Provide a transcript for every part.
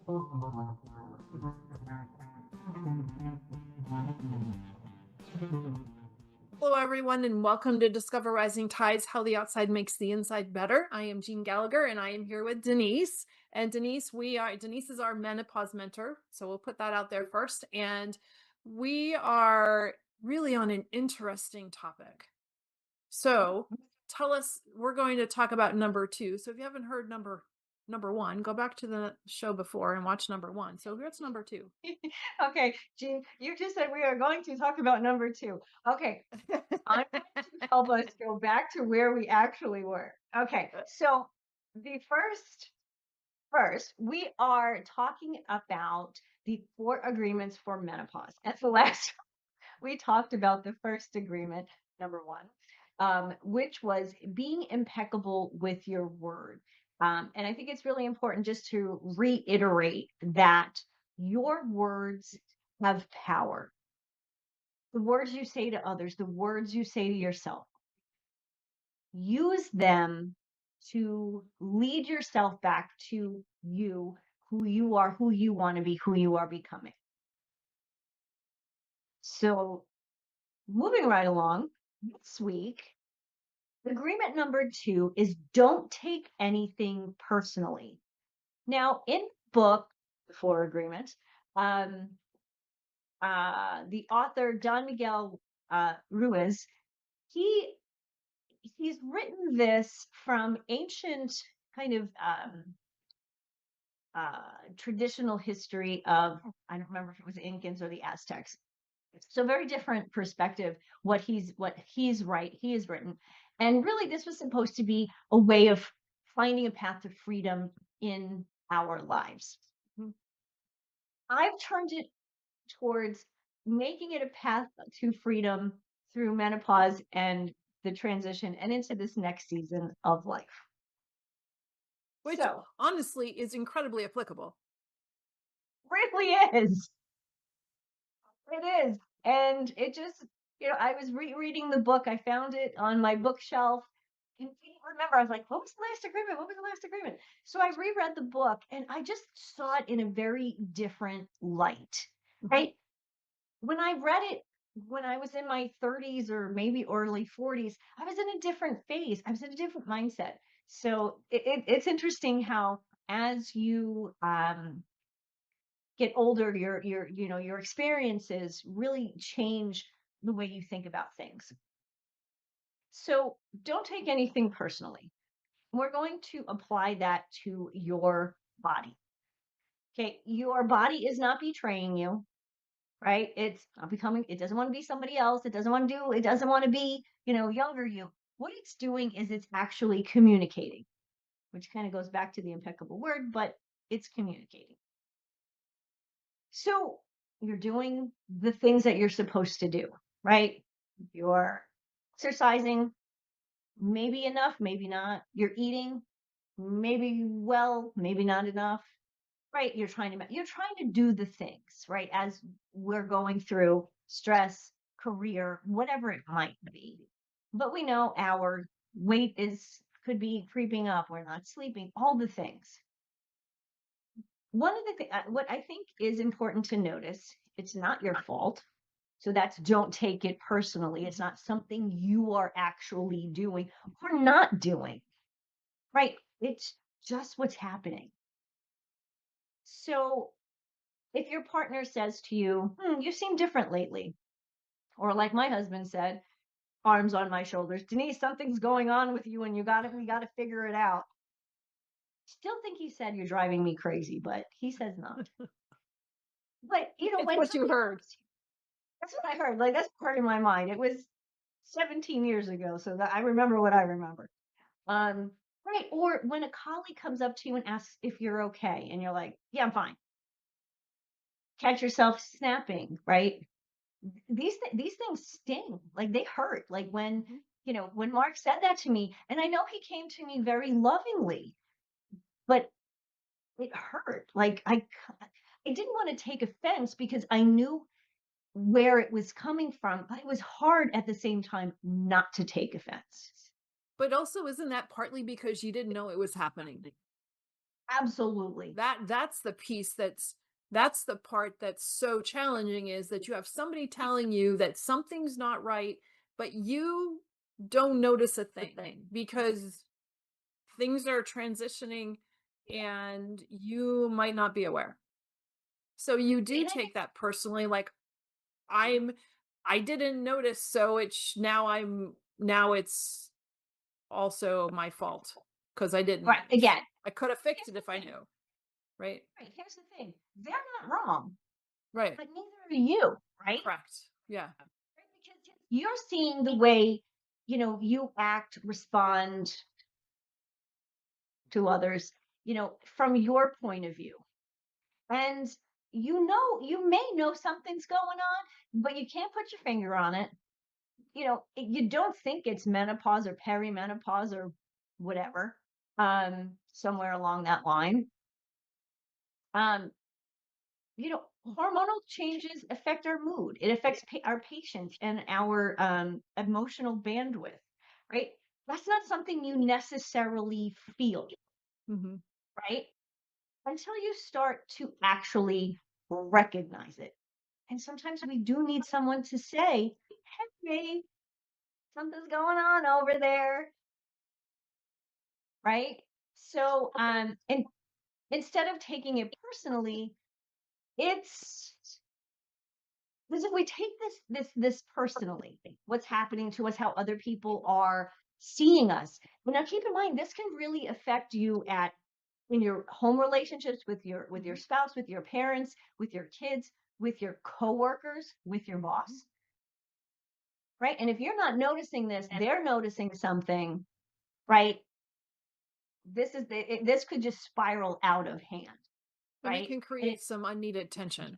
Hello, everyone, and welcome to Discover Rising Tides, How the Outside Makes the Inside Better. I am Jeanne Gallagher, and I am here with Denise. And Denise is our menopause mentor, so we'll put that out there first. And we are really on an interesting topic. So tell us, we're going to talk about number 2. So if you haven't heard number 1, go back to the show before and watch number 1. So here's number 2. Okay, Jean, you just said we are going to talk about number 2. Okay, I'm going to help us go back to where we actually were. Okay, so the first, we are talking about the 4 agreements for menopause. At the last, we talked about the first agreement, number 1, which was being impeccable with your word. And I think it's really important just to reiterate that your words have power. The words you say to others, the words you say to yourself, use them to lead yourself back to you, who you are, who you want to be, who you are becoming. So, moving right along, this week, agreement number 2 is don't take anything personally. Now, in the book, The 4 Agreements, the author Don Miguel Ruiz, he's written this from ancient kind of traditional history of, I don't remember if it was the Incans or the Aztecs. So very different perspective. What he's written, and really this was supposed to be a way of finding a path to freedom in our lives. I've turned it towards making it a path to freedom through menopause and the transition and into this next season of life. Which So, honestly is incredibly applicable. really is. It is. And it just, I was rereading the book. I found it on my bookshelf. And I didn't remember, I was like, what was the last agreement? What was the last agreement? So I reread the book and I just saw it in a very different light, right? When I read it when I was in my 30s or maybe early 40s, I was in a different phase. I was in a different mindset. So it's interesting how as you get older, your experiences really change the way you think about things. So don't take anything personally. We're going to apply that to your body. Okay, your body is not betraying you, right? It's not becoming, it doesn't want to be somebody else. It doesn't want to do, it doesn't want to be, younger you. What it's doing is it's actually communicating, which kind of goes back to the impeccable word, but it's communicating. So you're doing the things that you're supposed to do, right? You're exercising, maybe enough, maybe not. You're eating, maybe well, maybe not enough, right? You're trying to do the things, right? As we're going through stress, career, whatever it might be. But we know our weight could be creeping up. We're not sleeping, all the things. One of the things, what I think is important to notice, it's not your fault. So that's don't take it personally. It's not something you are actually doing or not doing, right? It's just what's happening. So if your partner says to you, you seem different lately, or like my husband said, arms on my shoulders, Denise, something's going on with you and we got to figure it out. Still think he said you're driving me crazy, but he says not. But It's when what you heard. that's what I heard. Like that's part of my mind. It was 17 years ago, so that I remember what I remember. Right. Or when a colleague comes up to you and asks if you're okay, and you're like, "Yeah, I'm fine." Catch yourself snapping, right? These things sting. Like they hurt. Like when Mark said that to me, and I know he came to me very lovingly, but it hurt. Like I didn't want to take offense because I knew where it was coming from, but it was hard at the same time not to take offense. But also, isn't that partly because you didn't know it was happening? Absolutely. That's the piece that's the part that's so challenging, is that you have somebody telling you that something's not right, but you don't notice a thing because things are transitioning and you might not be aware. So you do And I take think that personally, like, I'm I didn't notice, so now it's also my fault because I didn't right, notice. again, I could have fixed here's it the if I thing. knew, right? Right, here's the thing. They're not wrong, Right. but neither are you, right? Correct. Yeah. Right, because you're seeing the way, you act, respond to others, from your point of view. And you may know something's going on, but you can't put your finger on it. You don't think it's menopause or perimenopause or whatever, somewhere along that line. Um, Hormonal changes affect our mood. It affects our patience and our emotional bandwidth, right? That's not something you necessarily feel, Mhm. right? Until you start to actually recognize it. And sometimes we do need someone to say, hey, something's going on over there, right? So, and instead of taking it personally, it's because if we take this personally, what's happening to us, how other people are seeing us. But now keep in mind, this can really affect you at in your home relationships with your Mhm. spouse, with your parents, with your kids, with your coworkers, with your Mhm. boss, right? And if you're not noticing this, they're noticing something, right? This could just spiral out of hand, And it right? can And create some unneeded tension.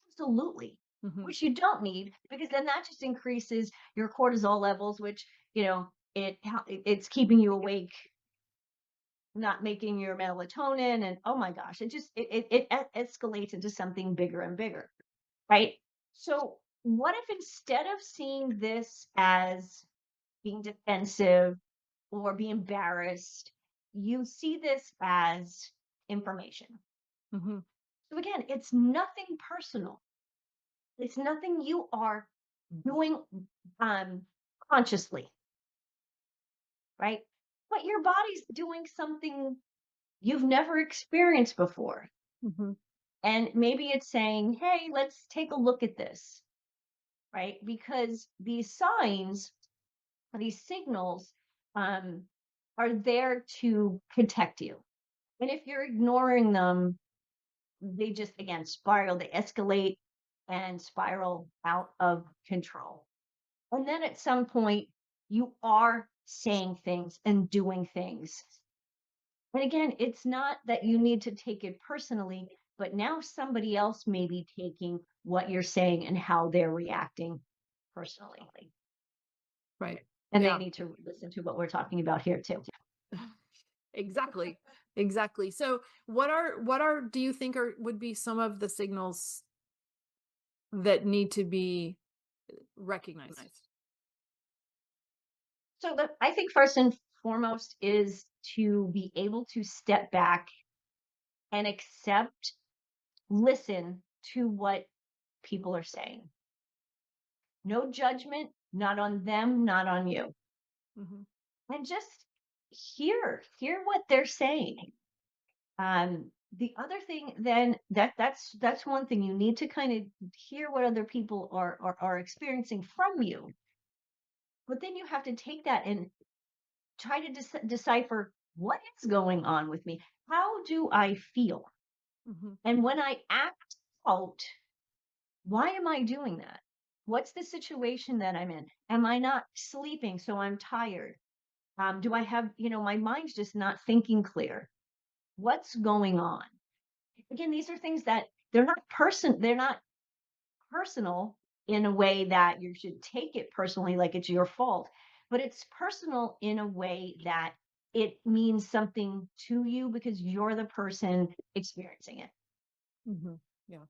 absolutely, Mhm. which you don't need because then that just increases your cortisol levels, which it's keeping you awake, not making your melatonin, and oh my gosh, it escalates into something bigger and bigger, right? So what if instead of seeing this as being defensive or be embarrassed, you see this as information? Mhm. So again, it's nothing personal. It's nothing you are doing um consciously, right? But your body's doing something you've never experienced before. Mhm. And maybe it's saying, hey, let's take a look at this, right? Because these signs, these signals, um, are there to protect you. And if you're ignoring them, they just, again, spiral, they escalate and spiral out of control. And then at some point, you are saying things and doing things. And again, it's not that you need to take it personally, but now somebody else may be taking what you're saying and how they're reacting personally. Right. And they Yeah. need to listen to what we're talking about here too. Exactly. Exactly. So what are do you think are would be some of the signals that need to be recognized? So I think first and foremost is to be able to step back and accept, listen to what people are saying. No judgment, not on them, not on you. Mhm. And just hear what they're saying. The other thing then that's one thing you need to kind of hear what other people are experiencing from you. But then you have to take that and try to decipher what is going on with me. How do I feel? Mhm. And when I act out, why am I doing that? What's the situation that I'm in? Am I not sleeping so I'm tired? Do I have, my mind's just not thinking clear? What's going on? Again, these are things that they're not personal in a way that you should take it personally like it's your fault, but it's personal in a way that it means something to you because you're the person experiencing it. Mhm. Yeah.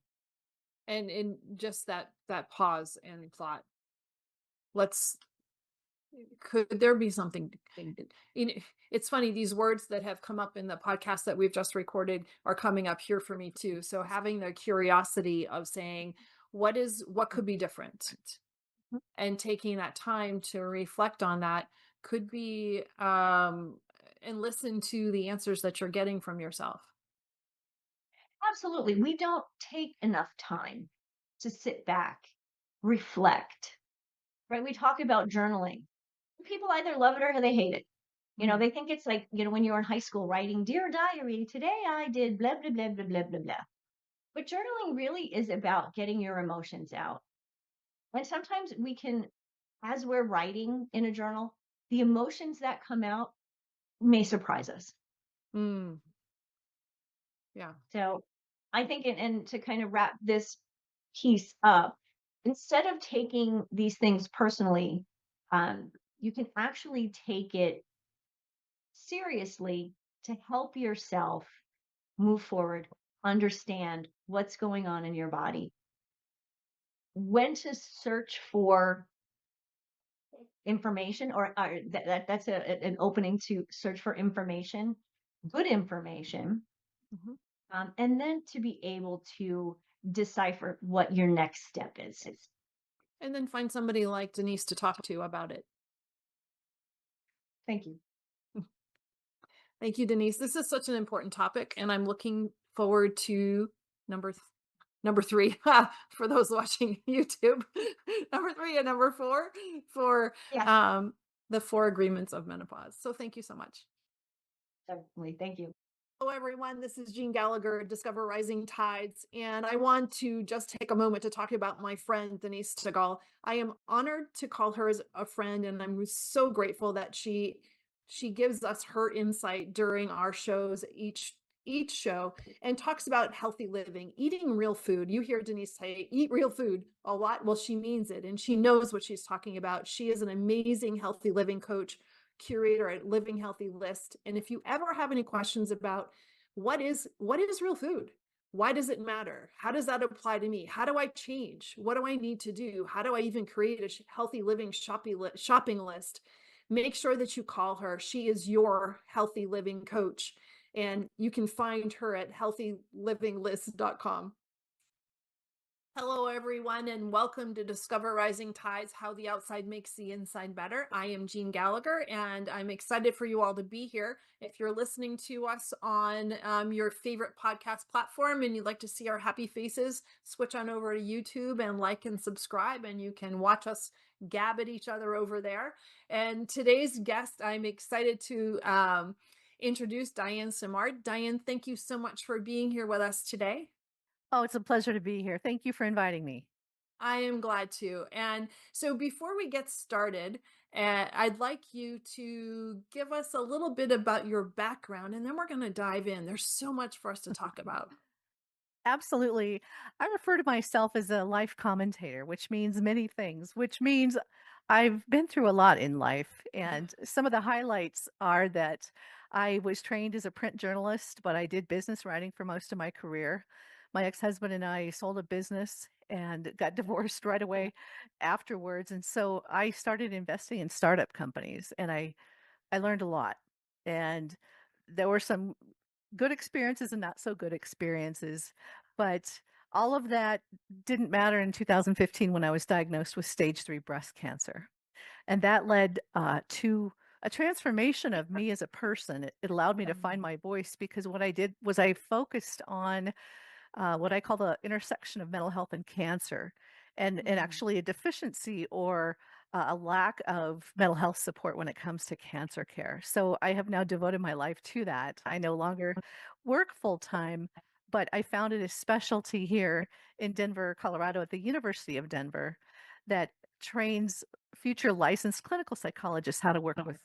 And in just that pause and thought, let's Could there be something you know, it's funny, these words that have come up in the podcast that we've just recorded are coming up here for me too. So having the curiosity of saying, what could be different? And taking that time to reflect on that could be and listen to the answers that you're getting from yourself. Absolutely. We don't take enough time to sit back, reflect, right? We talk about journaling. People either love it or they hate it. Mm, They think it's like, when you're in high school writing, Dear Diary, today I did blah, blah, blah, blah, blah, blah, blah. But journaling really is about getting your emotions out. And sometimes we can, as we're writing in a journal, the emotions that come out may surprise us. mm, yeah. So I think, and to kind of wrap this piece up, instead of taking these things personally, you can actually take it seriously to help yourself move forward, understand what's going on in your body, when to search for information, or that's an opening to search for information, good information, Mhm. and then to be able to decipher what your next step is. And then find somebody like Denise to talk to about it. Thank you. Thank you, Denise. This is such an important topic, and I'm looking forward to number number three for those watching YouTube. Number three and number four for Yes, um, the four agreements of menopause. So thank you so much. definitely. Thank you. Hello, everyone. This is Jeanne Gallagher, Discover Rising Tides, and I want to just take a moment to talk about my friend Denise Segal. I am honored to call her as a friend, and I'm so grateful that she gives us her insight during our shows each show and talks about healthy living, eating real food. You hear Denise say, "Eat real food" a lot. Well, she means it, and she knows what she's talking about. She is an amazing healthy living coach, curator at Living Healthy List. And if you ever have any questions about what is real food? Why does it matter? How does that apply to me? How do I change? What do I need to do? How do I even create a healthy living shopping list? Make sure that you call her. She is your healthy living coach. And you can find her at healthylivinglist.com. Hello, everyone, and welcome to Discover Rising Tides, How the Outside Makes the Inside Better. I am Jeanne Gallagher, and I'm excited for you all to be here. If you're listening to us on your favorite podcast platform and you'd like to see our happy faces, switch on over to YouTube and like and subscribe, and you can watch us gab at each other over there. And today's guest, I'm excited to introduce Diane Simard. Diane, thank you so much for being here with us today. Oh, it's a pleasure to be here. Thank you for inviting me. I am glad to. And so before we get started, I'd like you to give us a little bit about your background and then we're going to dive in. There's so much for us to talk about. Absolutely. I refer to myself as a life commentator, which means many things, which means I've been through a lot in life. And some of the highlights are that I was trained as a print journalist, but I did business writing for most of my career. My ex husband and I sold a business and got divorced right away afterwards. And so I started investing in startup companies and I learned a lot. And there were some good experiences and not so good experiences. But all of that didn't matter in 2015 when I was diagnosed with stage 3 breast cancer. And that led to a transformation of me as a person. It allowed me to find my voice because what I did was I focused on what I call the intersection of mental health and cancer, and Mm, actually a deficiency or a lack of mental health support when it comes to cancer care. So I have now devoted my life to that. I no longer work full time, but I founded a specialty here in Denver, Colorado, at the University of Denver that trains future licensed clinical psychologists how to work with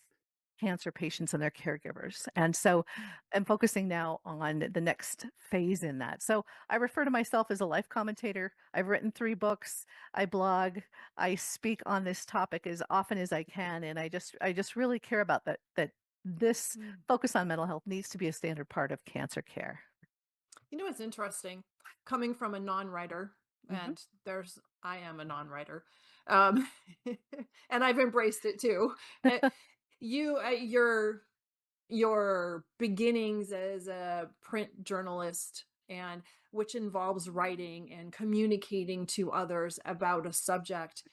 cancer patients and their caregivers. And so I'm focusing now on the next phase in that. So I refer to myself as a life commentator. I've written 3 books. I blog. I speak on this topic as often as I can. And I just really care about that this mm. focus on mental health needs to be a standard part of cancer care. You know what's interesting? Coming from a non writer. Mhm. and I am a non-writer, um, and I've embraced it too. Uh, your beginnings as a print journalist, and which involves writing and communicating to others about a subject,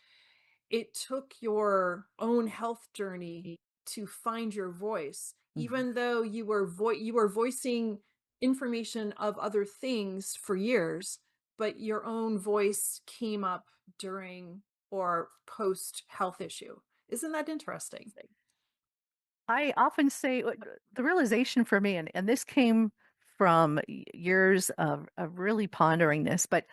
it took your own health journey to find your voice, Mhm. even though you were voicing information of other things for years, but your own voice came up during or post health issue. Isn't that interesting? I often say the realization for me, and this came from years of really pondering this, but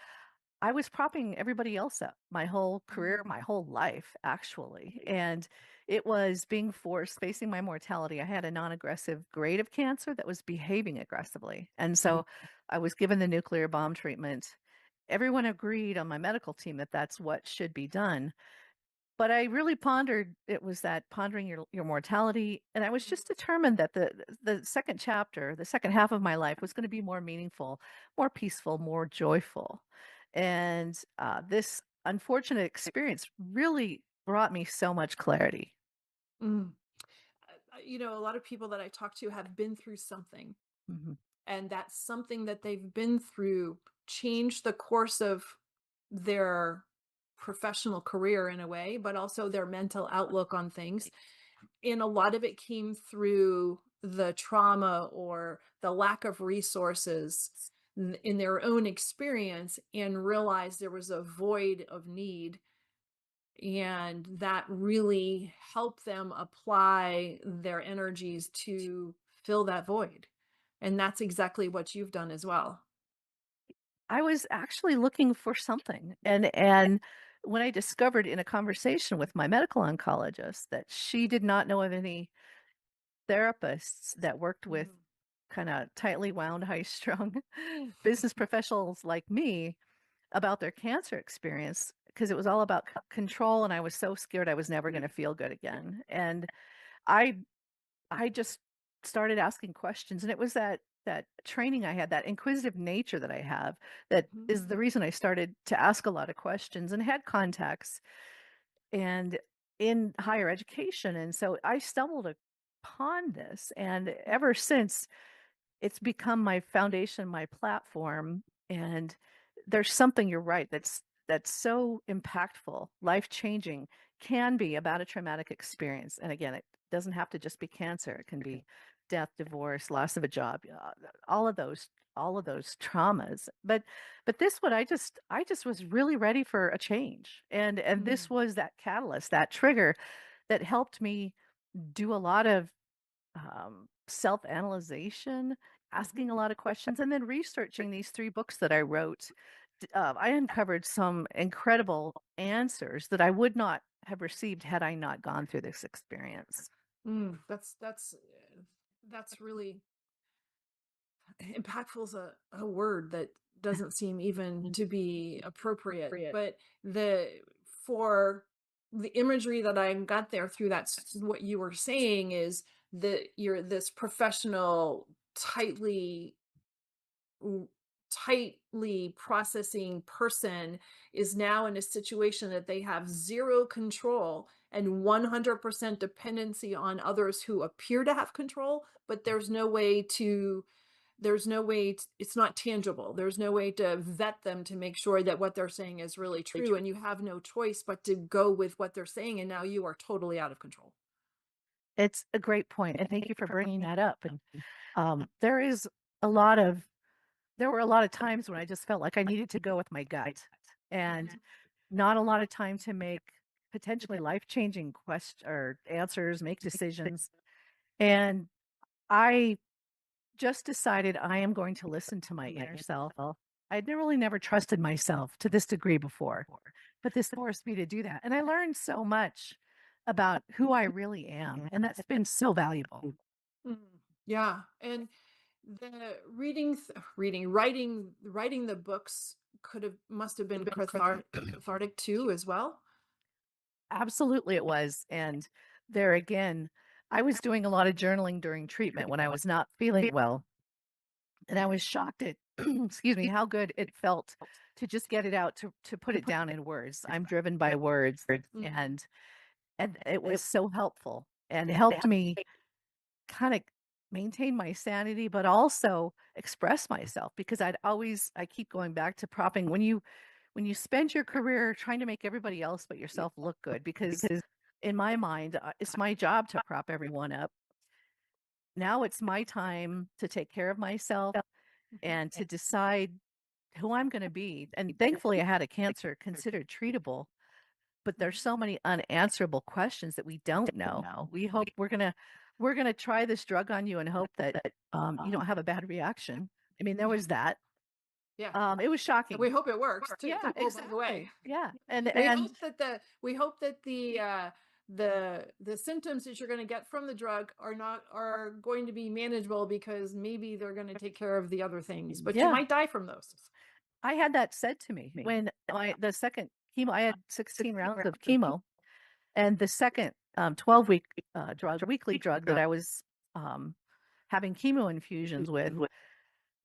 I was propping everybody else up my whole career, my whole life, actually. And it was being forced, facing my mortality. I had a non aggressive grade of cancer that was behaving aggressively. And so I was given the nuclear bomb treatment. Everyone agreed on my medical team that that's what should be done. But I really pondered it was that pondering your mortality, and I was just determined that the second chapter, the second half of my life was gonna be more meaningful, more peaceful, more joyful. And, this unfortunate experience really brought me so much clarity. Mm. A lot of people that I talk to have been through something, Mhm. and that something that they've been through changed the course of their professional career in a way, but also their mental outlook on things. And a lot of it came through the trauma or the lack of resources in their own experience, and realized there was a void of need, and that really helped them apply their energies to fill that void. And that's exactly what you've done as well. I was actually looking for something, and when I discovered in a conversation with my medical oncologist that she did not know of any therapists that worked with Mhm. kinda tightly wound, high-strung business professionals like me about their cancer experience, because it was all about control, and I was so scared I was never gonna feel good again, and I I just started asking questions, and it was that training I had, that inquisitive nature that I have, that Mhm. is the reason I started to ask a lot of questions and had contacts and in higher education, and so I stumbled upon this, and ever since it's become my foundation, my platform, and there's something, you're right, that's so impactful, life-changing, can be about a traumatic experience. And again, it doesn't have to just be cancer. It can be death, divorce, loss of a job, all of those traumas. But this one, I just was really ready for a change. And this Mhm. was that catalyst, that trigger that helped me do a lot of self-analyzation, asking a Mhm. lot of questions, and then researching these 3 books that I wrote. I uncovered some incredible answers that I would not have received had I not gone through this experience. That's really impactful is a word that doesn't seem even to be appropriate, but the for the imagery that I got there through what you were saying is that you're this professional, tightly w- tightly processing person is now in a situation that they have zero control and 100% dependency on others who appear to have control, but it's not tangible. There's no way to vet them to make sure that what they're saying is really true, and you have no choice but to go with what they're saying, and now you are totally out of control. It's a great point, and thank you for bringing that up. And there is a lot of there were a lot of times when I just felt like I needed to go with my gut, and not a lot of time to make potentially life-changing question or answers, make decisions. And I just decided I am going to listen to my inner self. I'd really never trusted myself to this degree before, but this forced me to do that. And I learned so much about who I really am. And that's been so valuable. Mm. Yeah, and the writing the books must have been cathartic too as well. Absolutely, it was. And there again, I was doing a lot of journaling during treatment when I was not feeling well. And I was shocked at excuse me, how good it felt to just get it out, to put it down in words. I'm driven by words, Mhm. and it was so helpful and helped me kind of maintain my sanity, but also express myself because I keep going back to propping when you spend your career trying to make everybody else but yourself look good, because in my mind, it's my job to prop everyone up. Now it's my time to take care of myself Mhm. and to decide who I'm going to be. And thankfully, I had a cancer considered treatable, but there's Mhm. so many unanswerable questions that we don't know. We hope we're gonna try this drug on you and hope that you don't have a bad reaction. I mean, there Yeah. was that. Yeah. It was And shocking. we hope it works too. Yeah, Oh, by the way. exactly. Yeah, and We and hope that the symptoms that you're going to get from the drug are going to be manageable because maybe they're going to take care of the other things, but you yeah, might die from those. I had that said to me when the second chemo. I had 16 rounds of chemo, and the second 12-week weekly drug that I was um, having chemo infusions with.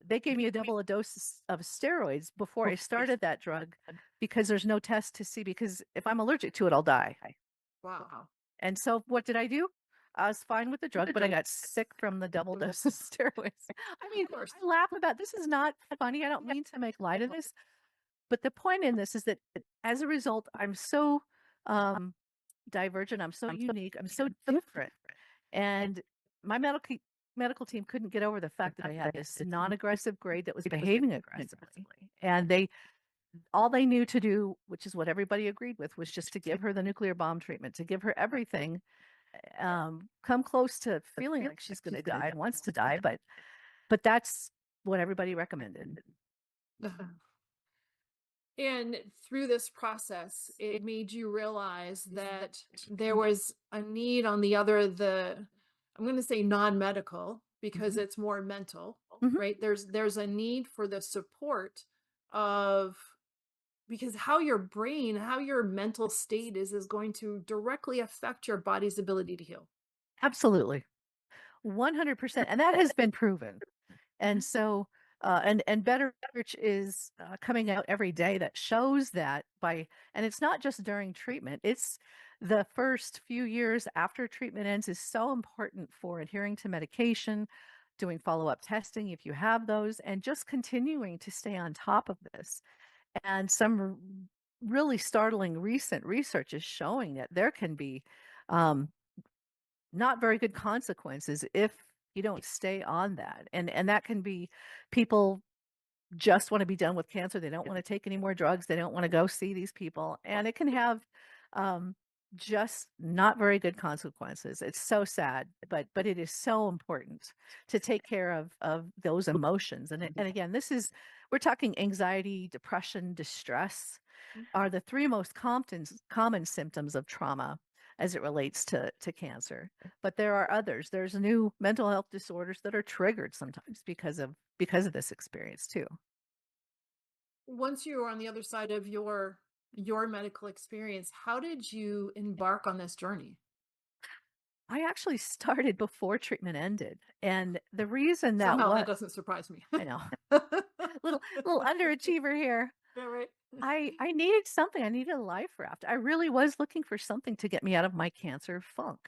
They gave me a double a dose of steroids before I started that drug because there's no test to see, because if I'm allergic to it, I'll die. Wow. And so what did I do? I was fine with the drug, but I got sick from the double dose of steroids. I mean, Of course. I laugh about this is not funny. I don't mean to make light of this, but the point in this is that as a result, I'm so um, divergent. I'm so unique. I'm so different. And my medical team couldn't get over the fact that I had this non-aggressive grade that was behaving aggressively. And all they knew to do, which is what everybody agreed with, was just to give her the nuclear bomb treatment, to give her everything, come close to feeling like she's going to die and wants to die, but that's what everybody recommended. And through this process, it made you realize that there was a need on I'm going to say non-medical because it's more mental, Mhm. right? There's a need for the support of because how your brain, how your mental state is going to directly affect your body's ability to heal. Absolutely. 100%. And that has been proven. And so, and better research is coming out every day that shows that and it's not just during treatment, it's the first few years after treatment ends is so important for adhering to medication, doing follow-up testing if you have those, and just continuing to stay on top of this. And some really startling recent research is showing that there can be um, not very good consequences if you don't stay on that. And that can be people just want to be done with cancer. They don't want to take any more drugs. They don't want to go see these people. And it can have um, just not very good consequences. It's so sad, but it is so important to take care of those emotions. And again, we're talking anxiety, depression, distress are the three most common symptoms of trauma as it relates to cancer. But there are others. There's new mental health disorders that are triggered sometimes because of this experience too. Once you were on the other side of your medical experience, how did you embark on this journey? I actually started before treatment ended. And the reason that Somehow that what doesn't surprise me. I know, little underachiever here. Yeah, right. I needed something. I needed a life raft. I really was looking for something to get me out of my cancer funk.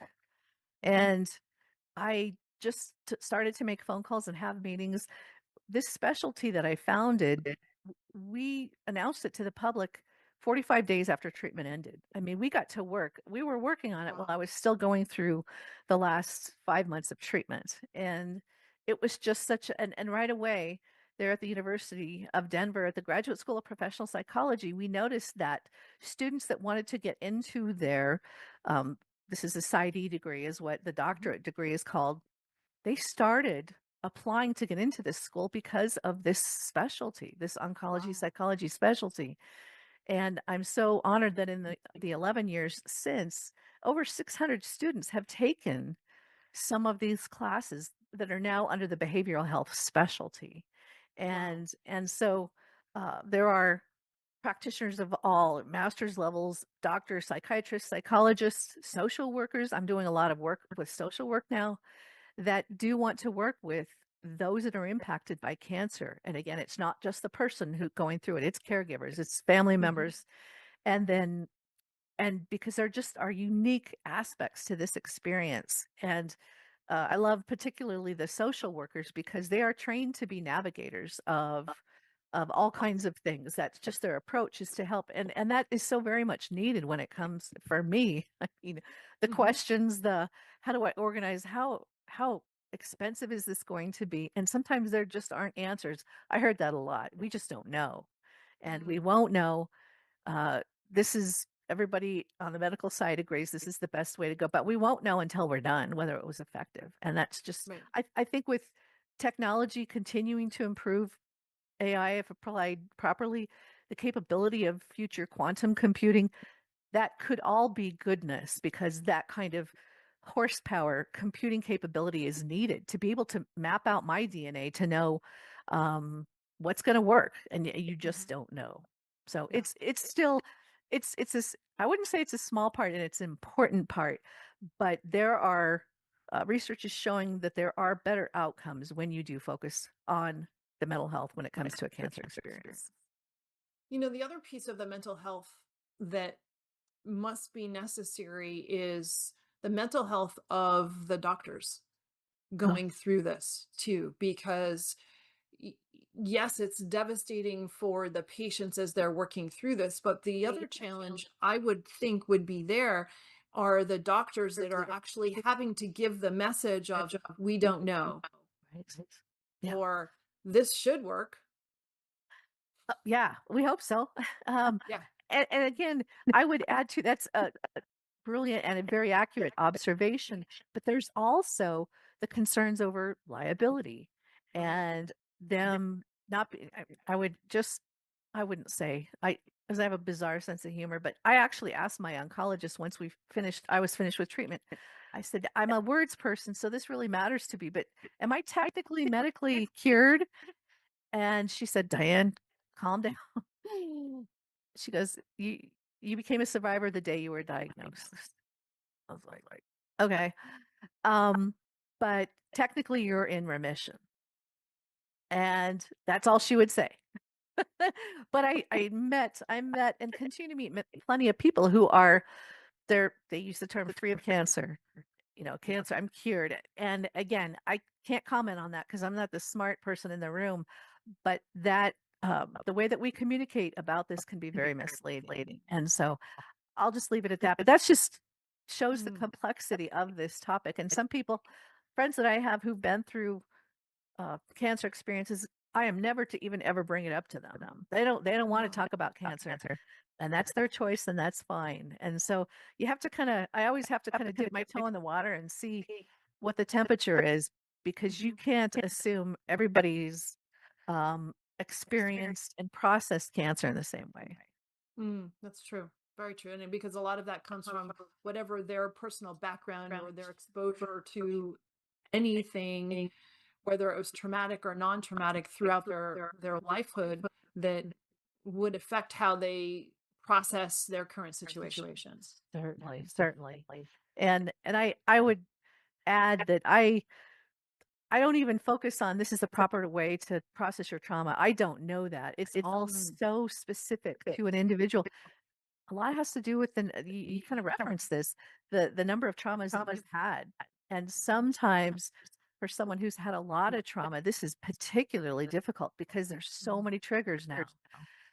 And I just started to make phone calls and have meetings. This specialty that I founded, we announced it to the public 45 days after treatment ended. I mean, we got to work. We were working on it while Wow. I was still going through the last 5 months of treatment. And it was just and right away, there at the University of Denver at the Graduate School of Professional Psychology, we noticed that students that wanted to get into um, this is a PsyD degree, is what the doctorate degree is called, they started applying to get into this school because of this specialty, this oncology Wow. psychology specialty. And I'm so honored that in the 11 years since, over 600 students have taken some of these classes that are now under the behavioral health specialty. Wow. And so there are practitioners of all master's levels, doctors, psychiatrists, psychologists, social workers. I'm doing a lot of work with social work now that do want to work with those that are impacted by cancer, and again, it's not just the person who's going through it, it's caregivers, it's family members, and then and because there just are unique aspects to this experience. And I love particularly the social workers because they are trained to be navigators of all kinds of things. That's just their approach, is to help, and that is so very much needed when it comes for me. I mean, the questions, the how do I organize, how expensive is this going to be? And sometimes there just aren't answers. I heard that a lot. We just don't know, and we won't know. Uh, this is Everybody on the medical side agrees this is the best way to go, but we won't know until we're done whether it was effective. And that's just, Right. I think with technology continuing to improve, AI, if applied properly, the capability of future quantum computing, that could all be goodness, because that kind of horsepower computing capability is needed to be able to map out my DNA to know what's going to work, and you just don't know. So Yeah. it's still it's I wouldn't say it's a small part, and it's an important part, but there are research is showing that there are better outcomes when you do focus on the mental health when it comes to a cancer experience. The other piece of the mental health that must be necessary is the mental health of the doctors Oh, going through this too, because y- yes, it's devastating for the patients as they're working through this, but the other challenge I would think would be there are the doctors that are actually having to give the message of, we don't know, right. Yeah. or this should work. Yeah, we hope so. Um, Yeah. and again, I would add to that's a brilliant and a very accurate observation, but there's also the concerns over liability Right. and them not be, I would just, I wouldn't say, because I have a bizarre sense of humor, but I actually asked my oncologist once I was finished with treatment. I said, I'm a words person, so this really matters to me, but am I technically medically cured? And she said, Diane, calm down. She goes, you became a survivor the day you were diagnosed. I was like, okay. Um, but technically you're in remission. And that's all she would say. But I met and continue to meet plenty of people who are they use the term free of cancer. Cancer, I'm cured. And again, I can't comment on that because I'm not the smart person in the room, but that the way that we communicate about this can be very misleading. And so I'll just leave it at that. But that's just shows the Mm. complexity of this topic. And some people, friends that I have who've been through cancer experiences, I am never to even ever bring it up to them. They don't want to Wow. talk about cancer. And that's their choice, and that's fine. And so you have to I always have to kind of dip my toe in the water and see what the temperature is, because you can't assume everybody's experienced and processed cancer in the same way. That's true. Very true. And because a lot of that comes from whatever their personal background or their exposure to anything, whether it was traumatic or non-traumatic throughout their lifehood, that would affect how they process their current situation. Certainly, certainly. And I would add that I don't even focus on this is the proper way to process your trauma. I don't know that. It's all Mm. so specific to an individual. A lot has to do with you kind of reference this, the number of traumas that you've had. And sometimes for someone who's had a lot of trauma, this is particularly difficult because there's so many triggers now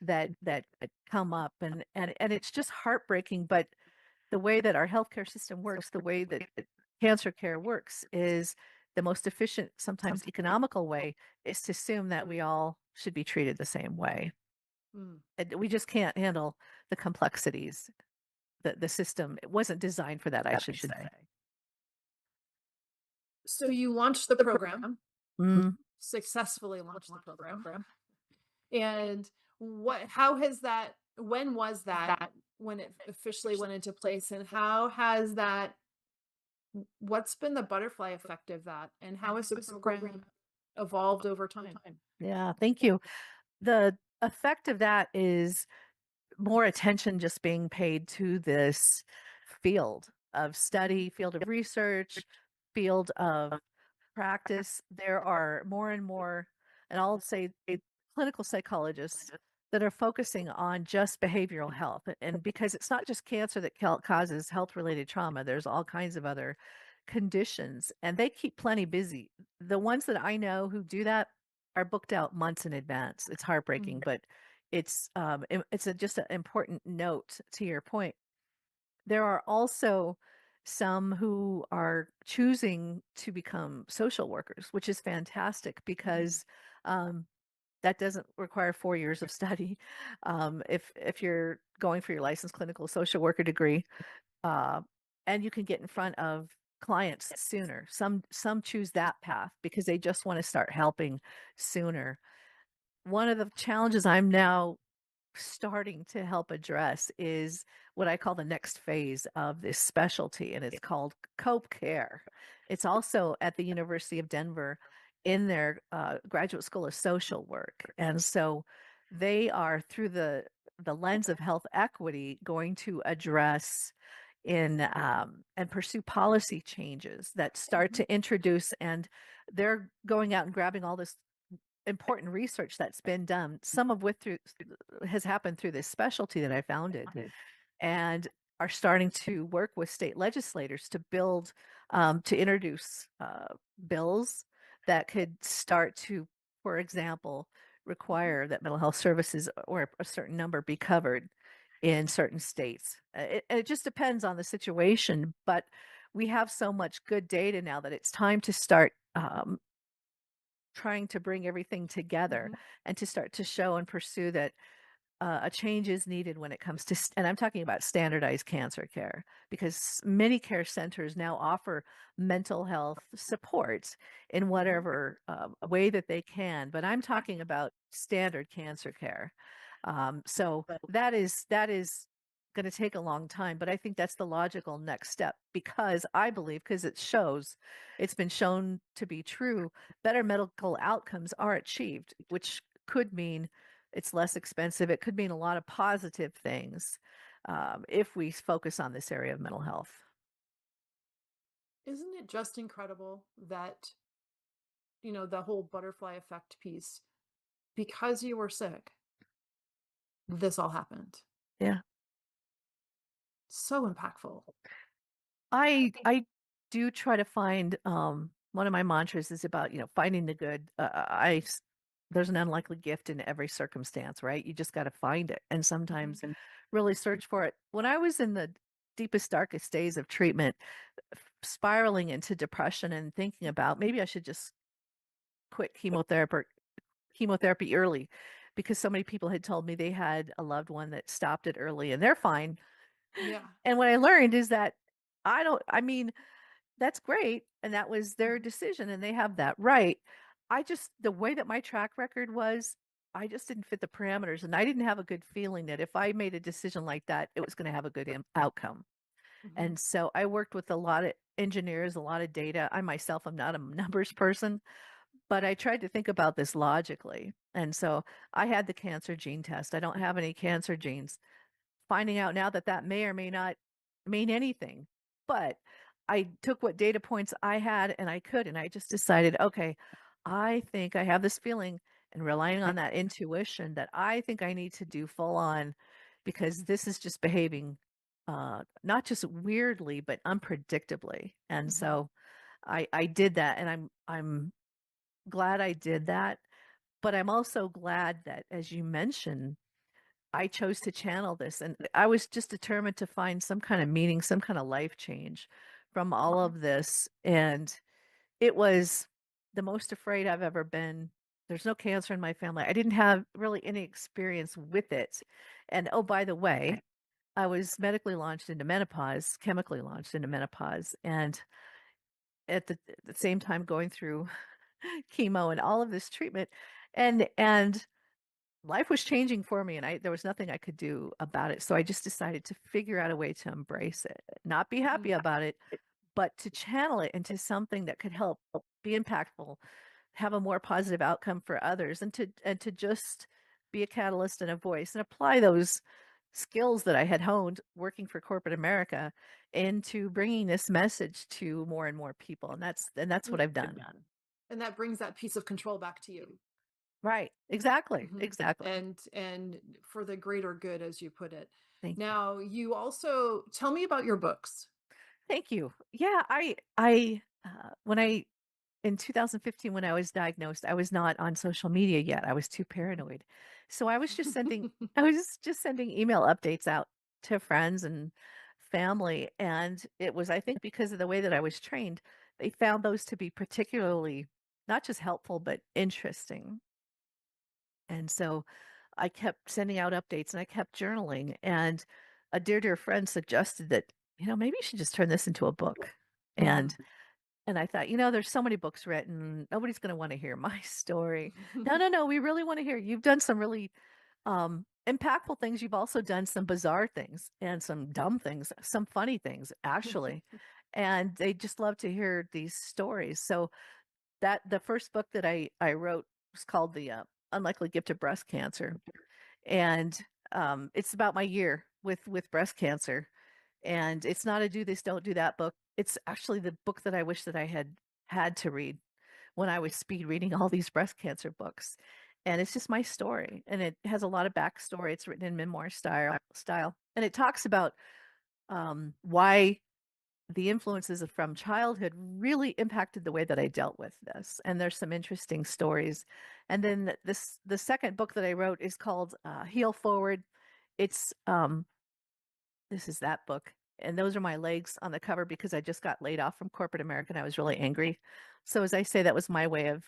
that come up, and it's just heartbreaking. But the way that our healthcare system works, the way that cancer care works, is the most efficient, sometimes economical way, is to assume that we all should be treated the same way. Mm. And we just can't handle the complexities. The system, it wasn't designed for that, I should say. So you launched the program, Mm. successfully launched the program. And how has that, when was that when it officially went into place, and how has that, what's been the butterfly effect of that, and how has the program evolved over time? Yeah, thank you. The effect of that is more attention just being paid to this field of study, field of research, field of practice, there are more and more, and I'll say clinical psychologists that are focusing on just behavioral health. And because it's not just cancer that causes health related trauma, there's all kinds of other conditions, and they keep plenty busy. The ones that I know who do that are booked out months in advance. It's heartbreaking, Mm. but it's just an important note to your point. There are also some who are choosing to become social workers, which is fantastic because um, that doesn't require 4 years of study. If you're going for your licensed clinical social worker degree, uh, and you can get in front of clients sooner. Some choose that path because they just want to start helping sooner. One of the challenges I'm now starting to help address is what I call the next phase of this specialty, and it's called cope care. It's also at the University of Denver in their graduate school of social work, and so they are through the lens of health equity going to address in and pursue policy changes that start to introduce, and they're going out and grabbing all this important research that's been done, some of which has happened through this specialty that I founded, and are starting to work with state legislators to build, to introduce bills that could start to, for example, require that mental health services or a certain number be covered in certain states. It just depends on the situation, but we have so much good data now that it's time to start trying to bring everything together and to start to show and pursue that a change is needed when it comes to, and I'm talking about standardized cancer care, because many care centers now offer mental health support in whatever way that they can. But I'm talking about standard cancer care. So that is going to take a long time, but I think that's the logical next step because I believe, because it's been shown to be true, better medical outcomes are achieved, which could mean it's less expensive. It could mean a lot of positive things if we focus on this area of mental health. Isn't it just incredible that, the whole butterfly effect piece, because you were sick, this all happened? Yeah. So impactful. I do try to find one of my mantras is about, finding the good. There's an unlikely gift in every circumstance, right? You just got to find it and sometimes really search for it. When I was in the deepest, darkest days of treatment, spiraling into depression and thinking about maybe I should just quit chemotherapy early because so many people had told me they had a loved one that stopped it early and they're fine. Yeah. And what I learned is that I mean, that's great, and that was their decision, and they have that right. The way that my track record was, I just didn't fit the parameters, and I didn't have a good feeling that if I made a decision like that, it was gonna have a good outcome. Mhm. And so I worked with a lot of engineers, a lot of data. I myself am not a numbers person, but I tried to think about this logically. And so I had the cancer gene test. I don't have any cancer genes, finding out now that that may or may not mean anything. But I took what data points I had and I just decided, okay, I think I have this feeling and relying on that intuition that I think I need to do full on because this is just behaving not just weirdly, but unpredictably. And Mhm. so I did that and I'm glad I did that. But I'm also glad that, as you mentioned, I chose to channel this, and I was just determined to find some kind of meaning, some kind of life change from all of this, and it was the most afraid I've ever been. There's no cancer in my family. I didn't have really any experience with it, and, oh, by the way, I was medically launched into menopause, chemically launched into menopause, and at the same time going through chemo and all of this treatment, and life was changing for me and there was nothing I could do about it. So I just decided to figure out a way to embrace it, not be happy Mhm. about it, but to channel it into something that could help be impactful, have a more positive outcome for others and to just be a catalyst and a voice and apply those skills that I had honed working for corporate America into bringing this message to more and more people. And that's what I've done. And that brings that piece of control back to you. Right. Exactly. Mhm. Exactly. And for the greater good, as you put it. Thank you. Now, you also tell me about your books. Thank you. Yeah, when I in 2015 when I was diagnosed, I was not on social media yet. I was too paranoid. So I was just sending email updates out to friends and family, and it was, I think, because of the way that I was trained, they found those to be particularly not just helpful but interesting. And so I kept sending out updates and I kept journaling. And a dear friend suggested that, maybe you should just turn this into a book. Mm. And I thought, there's so many books written. Nobody's going to want to hear my story. No, no, no. We really want to hear. You've done some really impactful things. You've also done some bizarre things and some dumb things, some funny things, actually. And they just love to hear these stories. So the first book that I wrote was called The Unlikely Gift of Breast Cancer, and it's about my year with breast cancer. And it's not a do this, don't do that book. It's actually the book that I wish that I had to read when I was speed reading all these breast cancer books. And it's just my story, and it has a lot of backstory. It's written in memoir style, and it talks about why the influences from childhood really impacted the way that I dealt with this. And there's some interesting stories. And then the second book that I wrote is called Heal Forward. It's this is that book. And those are my legs on the cover because I just got laid off from corporate America and I was really angry. So as I say, that was my way of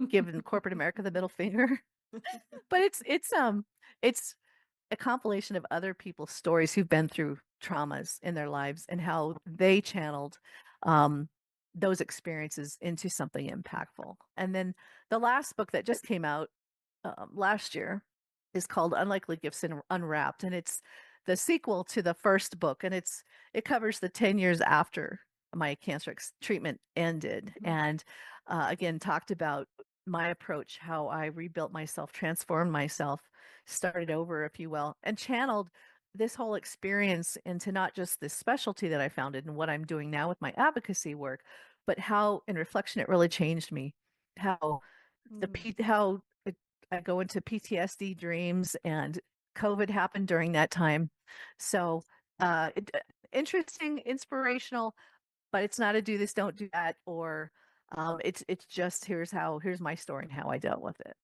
giving corporate America the middle finger. But it's a compilation of other people's stories who've been through traumas in their lives and how they channeled um, those experiences into something impactful. And then the last book that just came out last year is called Unlikely Gifts Unwrapped, and it's the sequel to the first book, and it covers the 10 years after my cancer treatment ended, and again talked about my approach, how I rebuilt myself, transformed myself, started over, if you will, and channeled this whole experience into not just this specialty that I founded and what I'm doing now with my advocacy work, but how, in reflection, it really changed me. How Mm. how I go into PTSD dreams, and COVID happened during that time. So, interesting, inspirational, but it's not a do this, don't do that, or it's just here's my story and how I dealt with it.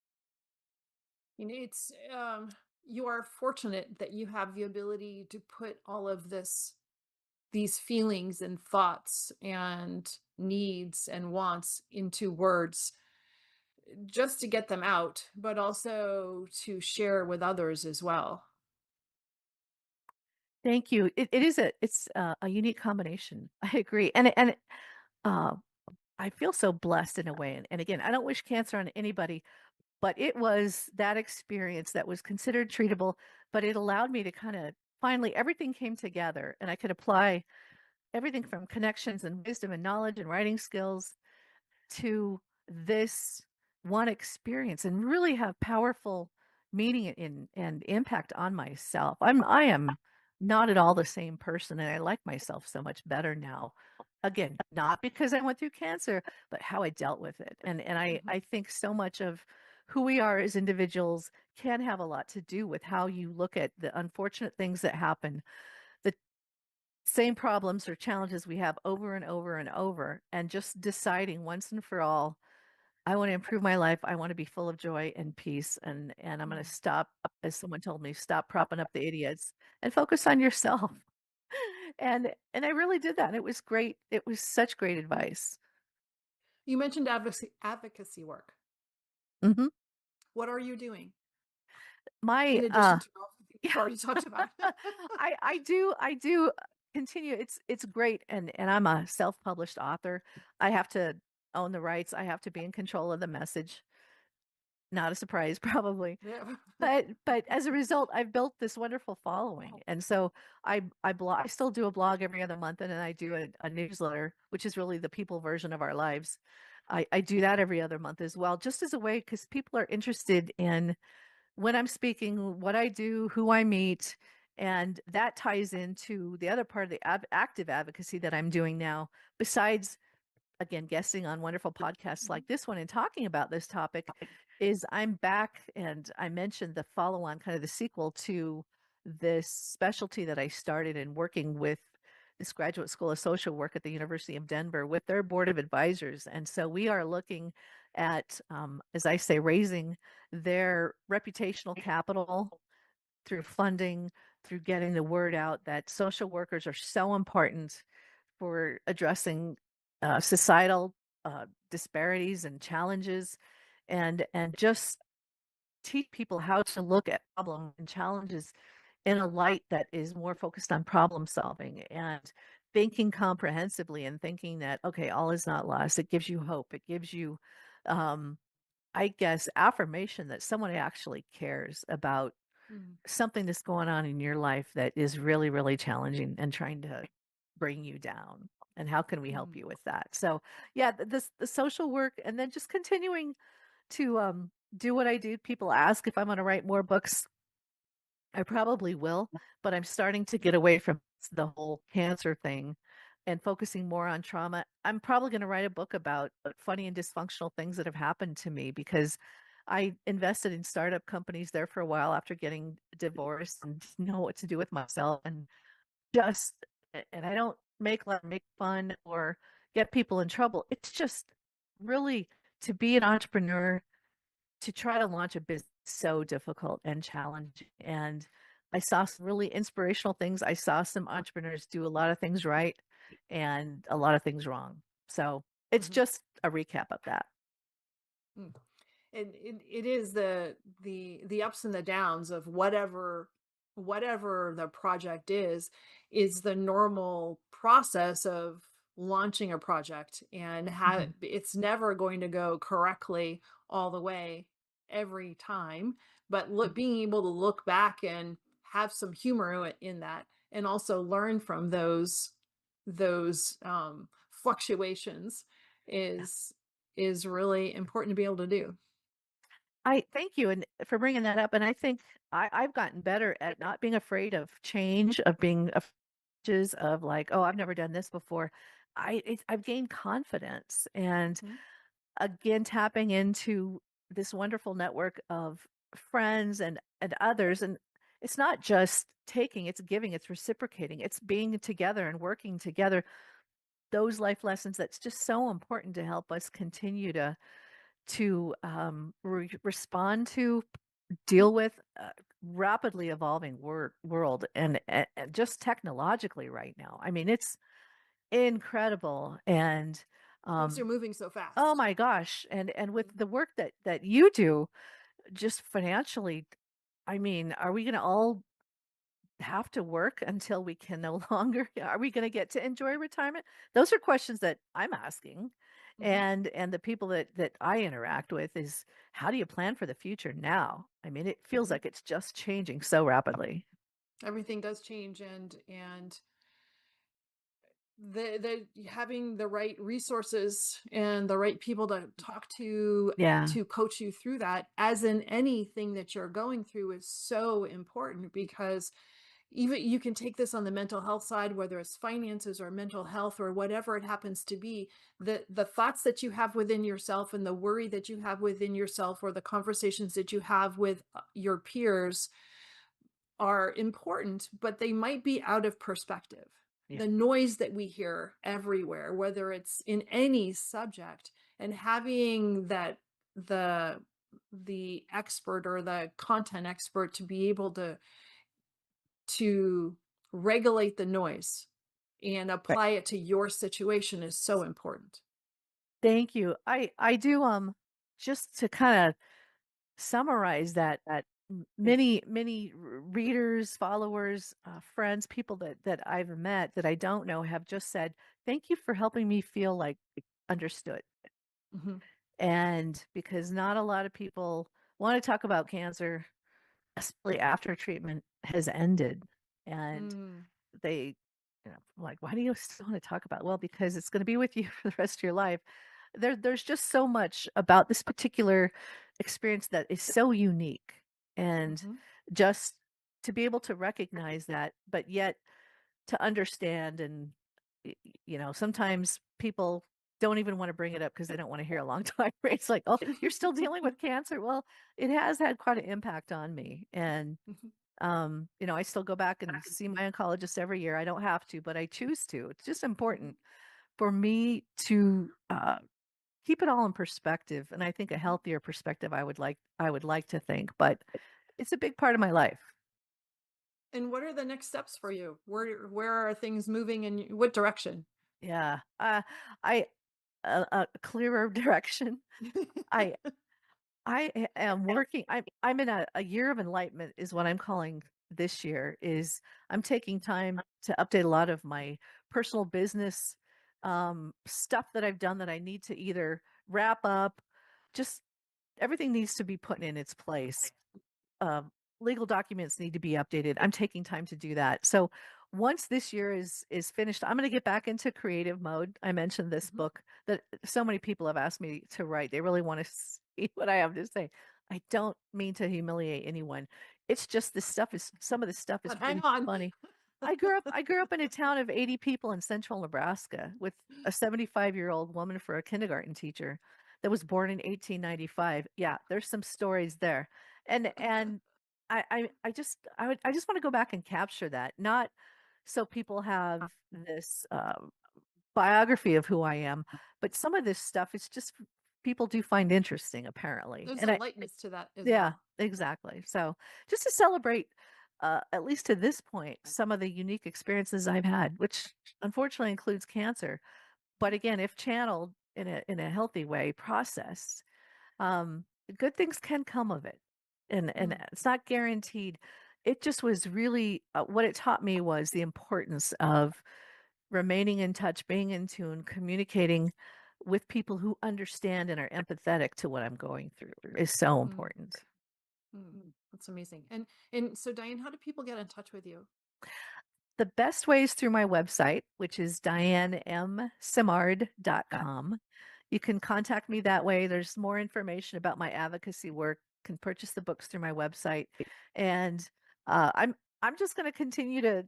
It's you are fortunate that you have the ability to put all of these feelings and thoughts and needs and wants into words just to get them out, but also to share with others as well. Thank you. It's a unique combination. I agree, uh, I feel so blessed in a way. And again, I don't wish cancer on anybody, but it was that experience that was considered treatable, but it allowed me to kind of finally everything came together, and I could apply everything from connections and wisdom and knowledge and writing skills to this one experience and really have powerful meaning and impact on myself. I am not at all the same person, and I like myself so much better now. Again, not because I went through cancer, but how I dealt with it. And Mhm. I think so much of who we are as individuals can have a lot to do with how you look at the unfortunate things that happen, the same problems or challenges we have over and over and over, and just deciding once and for all, I want to improve my life. I want to be full of joy and peace, and I'm going to Mm. stop, as someone told me, stop propping up the idiots and focus on yourself. And I really did that. And it was great. It was such great advice. You mentioned advocacy work. Hmm. What are you doing My in addition to all the things yeah, we've already talked about? I do continue. It's great, and I'm a self-published author. I have to own the rights. I have to be in control of the message. Not a surprise, probably. Yeah. But as a result, I've built this wonderful following, and so I blog. I still do a blog every other month, and then I do a newsletter, which is really the people version of our lives. I do that every other month as well, just as a way because people are interested in when I'm speaking, what I do, who I meet, and that ties into the other part of the active advocacy that I'm doing now. Besides again, guesting on wonderful podcasts like this one and talking about this topic is I'm back, and I mentioned the follow on, kind of the sequel to this specialty that I started in working with this Graduate School of Social Work at the University of Denver with their board of advisors. And so we are looking at, as I say, raising their reputational capital through funding, through getting the word out that social workers are so important for addressing societal disparities and challenges, and just teach people how to look at problems and challenges in a light that is more focused on problem solving and thinking comprehensively, and thinking that, okay, all is not lost. It gives you hope. It gives you, um, I guess, affirmation that someone actually cares about Mm, something that's going on in your life that is really, really challenging and trying to bring you down. And how can we help mm, you with that? So, yeah, the social work, and then just continuing to do what I do. People ask if I'm going to write more books. I probably will, but I'm starting to get away from the whole cancer thing and focusing more on trauma. I'm probably going to write a book about funny and dysfunctional things that have happened to me, because I invested in startup companies there for a while after getting divorced and didn't know what to do with myself, and just and I don't make fun or get people in trouble. It's just really, to be an entrepreneur, to try to launch a business, so difficult and challenging. And I saw some really inspirational things. I saw some entrepreneurs do a lot of things right and a lot of things wrong. So it's mhm, just a recap of that. mm. And it is the ups and the downs of whatever the project is the normal process of launching a project, and Mhm. it's never going to go correctly all the way every time, but being able to look back and have some humor in that, and also learn from those fluctuations Yeah. is really important to be able to do. I thank you and for bringing that up. And I think I've gotten better at not being afraid of change, of being of like, oh, I've never done this before. I've gained confidence, and Mhm. again, tapping into this wonderful network of friends and others. And it's not just taking, it's giving, it's reciprocating, it's being together and working together. Those life lessons, that's just so important to help us continue to respond to, deal with rapidly evolving world, and just technologically right now. I mean, it's incredible. And Things are um, moving so oh fast. my gosh. And with Mhm. the work that you do, just financially, I mean, are we going to all have to work until we can no longer? Are we going to get to enjoy retirement? Those are questions that I'm asking. Mhm. And the people that I interact with is, how do you plan for the future now? I mean, it feels Mhm. like it's just changing so rapidly. Everything does change, and the having the right resources and the right people to talk Yeah. to coach you through that, as in anything that you're going through, is so important, because even you can take this on the mental health side, whether it's finances or mental health or whatever it happens to be. The thoughts that you have within yourself, and the worry that you have within yourself, or the conversations that you have with your peers, are important, but they might be out of perspective. Yeah. The noise that we hear everywhere, whether it's in any subject, and having the the expert or the content expert to be able to regulate the noise and Right. apply it to your situation is so important. Thank you. I do, just to kind of summarize that many readers, followers, friends, people that I've met that I don't know have just said, thank you for helping me feel like understood. Mhm. And because not a lot of people want to talk about cancer, especially after treatment has ended. And Mm, they, like, why do you still want to talk about? Well, because it's going to be with you for the rest of your life. There's just so much about this particular experience that is so unique. And mhm. just to be able to recognize that, but yet to understand. And sometimes people don't even want to bring it up because they don't want to hear a long time. It's like, oh, you're still dealing with cancer. Well, it has had quite an impact on me. And, Mhm. I still go back and see my oncologist every year. I don't have to, but I choose to. It's just Mhm. important for me to keep it all in perspective. And I think a Mhm. healthier perspective, I would like to think, but it's a big part of my life. And what are the next steps for you? Where are things moving in what direction? Yeah. I, a clearer direction. I am working. I'm in a year of enlightenment is what I'm calling this year. Is I'm taking time to update a lot of my personal business stuff that I've done that I need to either wrap up. Just everything needs to be put in its place. um, Legal documents need to be updated. I'm taking time to do that. So once this year is finished, I'm going to get back into creative mode. I mentioned this Mhm. book that so many people have asked me to write. They really want to see what I have to say. I don't mean to humiliate anyone. It's just this stuff is some of this stuff is But hang pretty on. funny. I grew up in a town of 80 people in central Nebraska with a 75-year-old woman for a kindergarten teacher that was born in 1895. Yeah, there's some stories there. And I just want to go back and capture that, not so people have this biography of who I am, but some of this stuff is just people do find interesting apparently. There's And a I lightness to that as yeah, well. exactly. So just to celebrate at least to this point some of the unique experiences I've had, which unfortunately includes cancer. But again, if channeled in a healthy way, processed, um, good things can come of it. And Mm, it's not guaranteed. It just was really what it taught me was the importance of remaining in touch, being in tune, communicating with people who understand and are empathetic to what I'm going through is so mm, important. mm. That's amazing. And so Diane, how do people get in touch with you? The best way is through my website, which is dianemsimard.com. You can contact me that way. There's more information about my advocacy work. Can purchase the books through my website, and I'm just going to continue to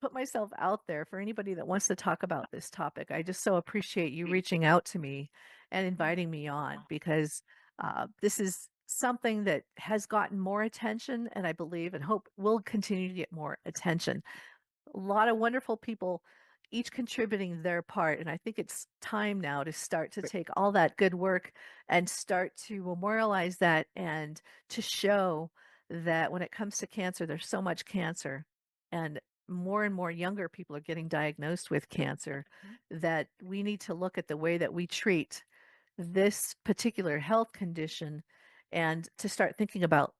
put myself out there for anybody that wants to talk about this topic. I just so appreciate you reaching out to me and Mm, inviting me on because this is something that has gotten more attention, and I believe and hope will continue to get more attention. A lot of wonderful people, each contributing their part. And I think it's time now to start to take all that good work and start to memorialize that and to show that when it comes to cancer, there's so much cancer. And more younger people are getting diagnosed with cancer mhm, that we need to look at the way that we treat this particular health condition and to start thinking about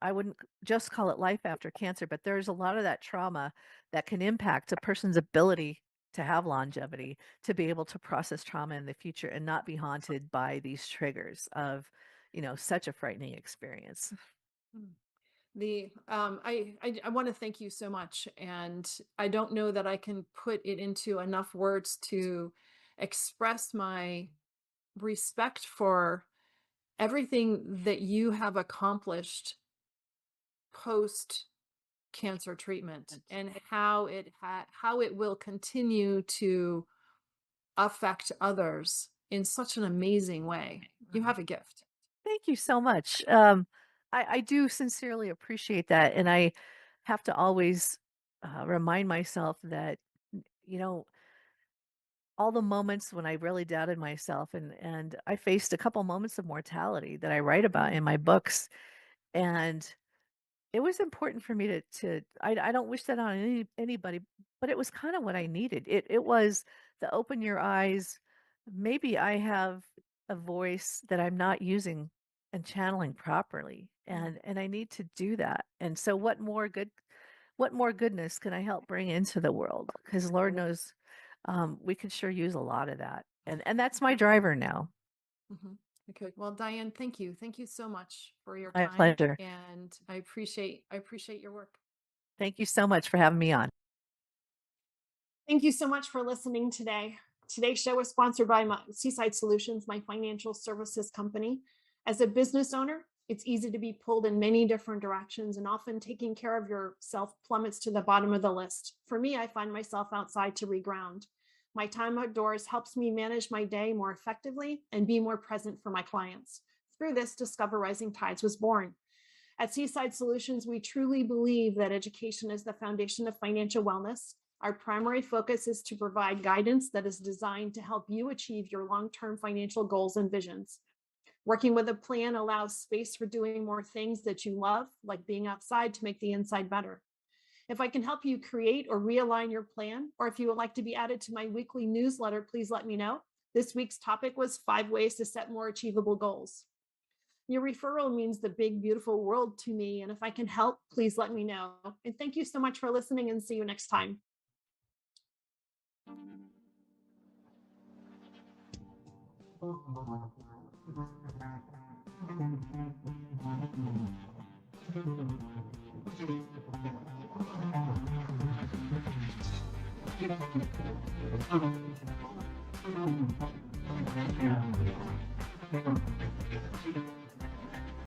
I wouldn't just call it life after cancer, but there's a lot of that trauma that can impact a person's ability to have longevity, to be able to process trauma in the future and not be haunted by these triggers of, such a frightening experience. mm. I want to thank you so much, and I don't know that I can put it into enough words to express my respect for everything that you have accomplished post cancer treatment and how it will continue to affect others in such an amazing way. You have a gift. Thank you so much. I do sincerely appreciate that. And I have to always remind myself that, you know, all the moments when I really doubted myself and I faced a couple moments of mortality that I write about Mm, in my books. And it was important for me I don't wish that on anybody, but it was kind of what I needed. It was the open your eyes. Maybe I have a voice that I'm not using and channeling properly, mm, and I need to do that. And so what more goodness can I help bring into the world? Because Lord knows we could sure use a lot of that. And that's my driver now. mhm. Okay. Well, Diane, thank you. Thank you so much for your My time, pleasure. and I appreciate your work. Thank you so much for having me on. Thank you so much for listening today. Today's show is sponsored by Seaside Solutions, my financial services company. As a business owner, it's easy to be pulled in many different directions, and often taking care of yourself plummets to the bottom of the list. For me, I find myself outside to reground. My time outdoors helps me manage my day more effectively and be more present for my clients. Through this, Discover Rising Tides was born. At Seaside Solutions, we truly believe that education is the foundation of financial wellness. Our primary focus is to provide guidance that is designed to help you achieve your long-term financial goals and visions. Working with a plan allows space for doing more things that you love, like being outside to make the inside better. If I can help you create or realign your plan, or if you would like to be added to my weekly newsletter, please let me know. This week's topic was 5 ways to set more achievable goals. Your referral means the big, beautiful world to me. And if I can help, please let me know. And thank you so much for listening, and see you next time.